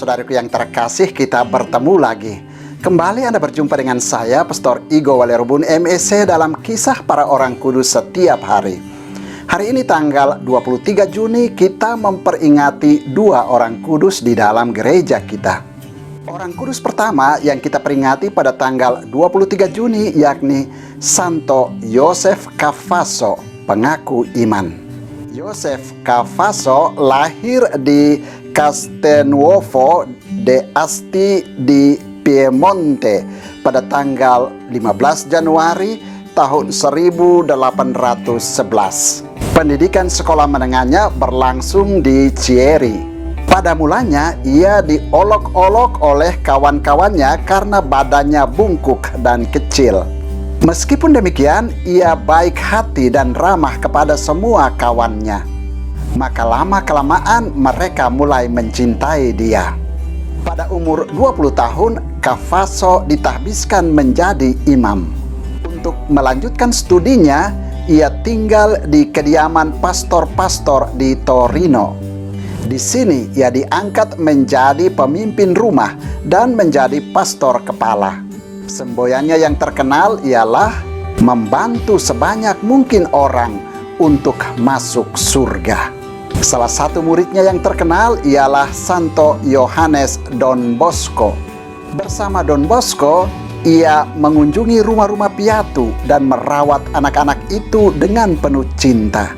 saudaraku yang terkasih, kita bertemu lagi. Kembali Anda berjumpa dengan saya, Pastor Igo Walerubun MEC dalam Kisah Para Orang Kudus Setiap Hari. Hari ini tanggal 23 Juni kita memperingati dua orang kudus di dalam gereja kita. Orang kudus pertama yang kita peringati pada tanggal 23 Juni yakni Santo Yosef Cavasso, pengaku iman. Yosef Cavasso lahir di Castelnuovo d'Asti di Piemonte pada tanggal 15 Januari tahun 1811. Pendidikan sekolah menengahnya berlangsung di Chieri. Pada mulanya ia diolok-olok oleh kawan-kawannya karena badannya bungkuk dan kecil. Meskipun demikian, ia baik hati dan ramah kepada semua kawannya. Maka lama-kelamaan mereka mulai mencintai dia. Pada umur 20 tahun, Cavasso ditahbiskan menjadi imam. Untuk melanjutkan studinya, ia tinggal di kediaman pastor-pastor di Torino. Di sini ia diangkat menjadi pemimpin rumah dan menjadi pastor kepala. Semboyannya yang terkenal ialah membantu sebanyak mungkin orang untuk masuk surga. Salah satu muridnya yang terkenal ialah Santo Yohanes Don Bosco. Bersama Don Bosco, ia mengunjungi rumah-rumah piatu dan merawat anak-anak itu dengan penuh cinta.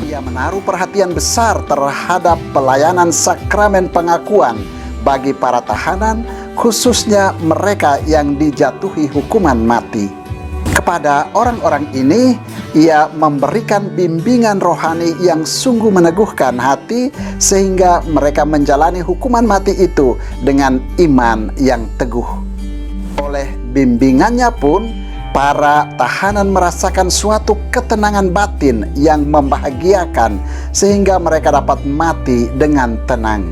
Ia menaruh perhatian besar terhadap pelayanan sakramen pengakuan bagi para tahanan, khususnya mereka yang dijatuhi hukuman mati. Kepada orang-orang ini, ia memberikan bimbingan rohani yang sungguh meneguhkan hati sehingga mereka menjalani hukuman mati itu dengan iman yang teguh. Oleh bimbingannya pun, para tahanan merasakan suatu ketenangan batin yang membahagiakan sehingga mereka dapat mati dengan tenang.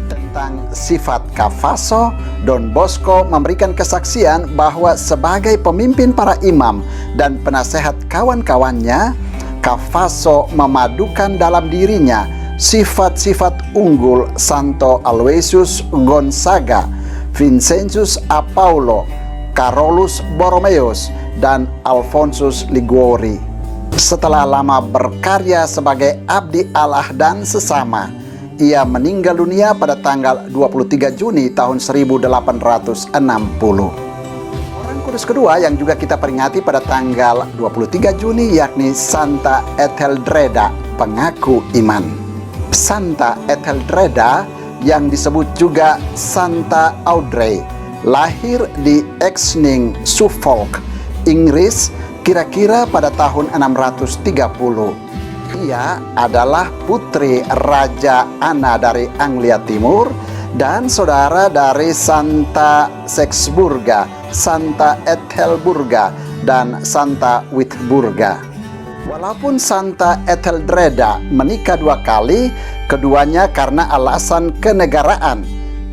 Tentang sifat Cavasso, Don Bosco memberikan kesaksian bahwa sebagai pemimpin para imam dan penasehat kawan-kawannya, Cavasso memadukan dalam dirinya sifat-sifat unggul Santo Aloysius Gonzaga, Vincentius Apaulo, Carolus Borromeus, dan Alphonsus Liguori. Setelah lama berkarya sebagai abdi Allah dan sesama, ia meninggal dunia pada tanggal 23 Juni tahun 1860. Orang kudus kedua yang juga kita peringati pada tanggal 23 Juni yakni Santa Etheldreda, pengaku iman. Santa Etheldreda yang disebut juga Santa Audrey lahir di Exning, Suffolk, Inggris kira-kira pada tahun 630. Ia adalah putri Raja Anna dari Anglia Timur dan saudara dari Santa Sexburga, Santa Ethelburga, dan Santa Witburga. Walaupun Santa Etheldreda menikah dua kali, keduanya karena alasan kenegaraan,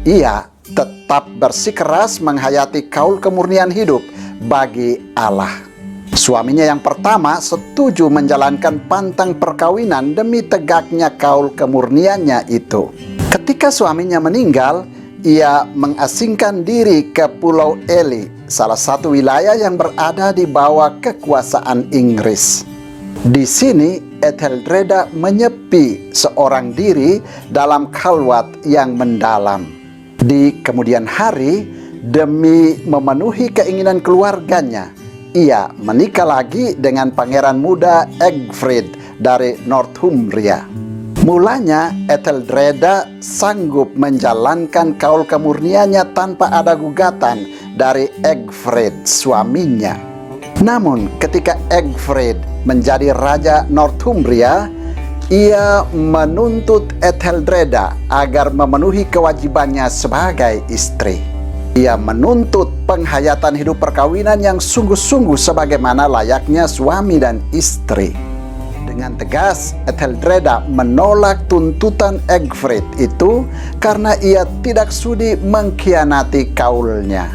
ia tetap bersikeras menghayati kaul kemurnian hidup bagi Allah. Suaminya yang pertama setuju menjalankan pantang perkawinan demi tegaknya kaul kemurniannya itu. Ketika suaminya meninggal, ia mengasingkan diri ke Pulau Ely, salah satu wilayah yang berada di bawah kekuasaan Inggris. Di sini Etheldreda menyepi seorang diri dalam khalwat yang mendalam. Di kemudian hari, demi memenuhi keinginan keluarganya, ia menikah lagi dengan pangeran muda Egfrid dari Northumbria. Mulanya Etheldreda sanggup menjalankan kaul kemurniannya tanpa ada gugatan dari Egfrid, suaminya. Namun ketika Egfrid menjadi raja Northumbria, ia menuntut Etheldreda agar memenuhi kewajibannya sebagai istri. Ia menuntut penghayatan hidup perkawinan yang sungguh-sungguh sebagaimana layaknya suami dan istri. Dengan tegas, Etheldreda menolak tuntutan Egfrid itu karena ia tidak sudi mengkhianati kaulnya.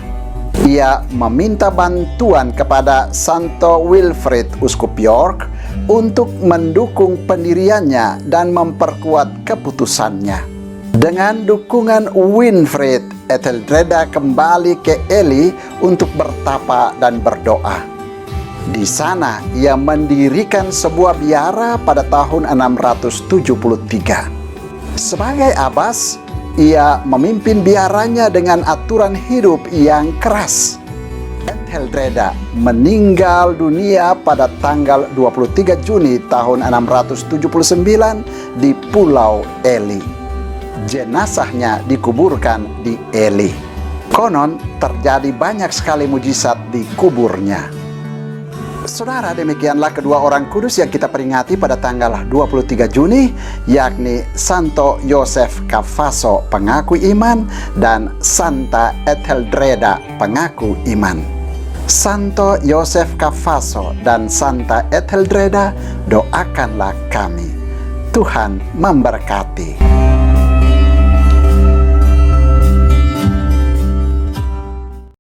Ia meminta bantuan kepada Santo Wilfrid, uskup York, untuk mendukung pendiriannya dan memperkuat keputusannya. Dengan dukungan Winfried, Etheldreda kembali ke Ely untuk bertapa dan berdoa. Di sana ia mendirikan sebuah biara pada tahun 673. Sebagai abbas, ia memimpin biaranya dengan aturan hidup yang keras. Etheldreda meninggal dunia pada tanggal 23 Juni tahun 679 di Pulau Ely. Jenazahnya dikuburkan di Ely. Konon terjadi banyak sekali mujizat di kuburnya. Saudara, demikianlah kedua orang kudus yang kita peringati pada tanggal 23 Juni, yakni Santo Yosef Cafaso, pengaku iman, dan Santa Etheldreda, pengaku iman. Santo Yosef Cafaso dan Santa Etheldreda, doakanlah kami. Tuhan memberkati.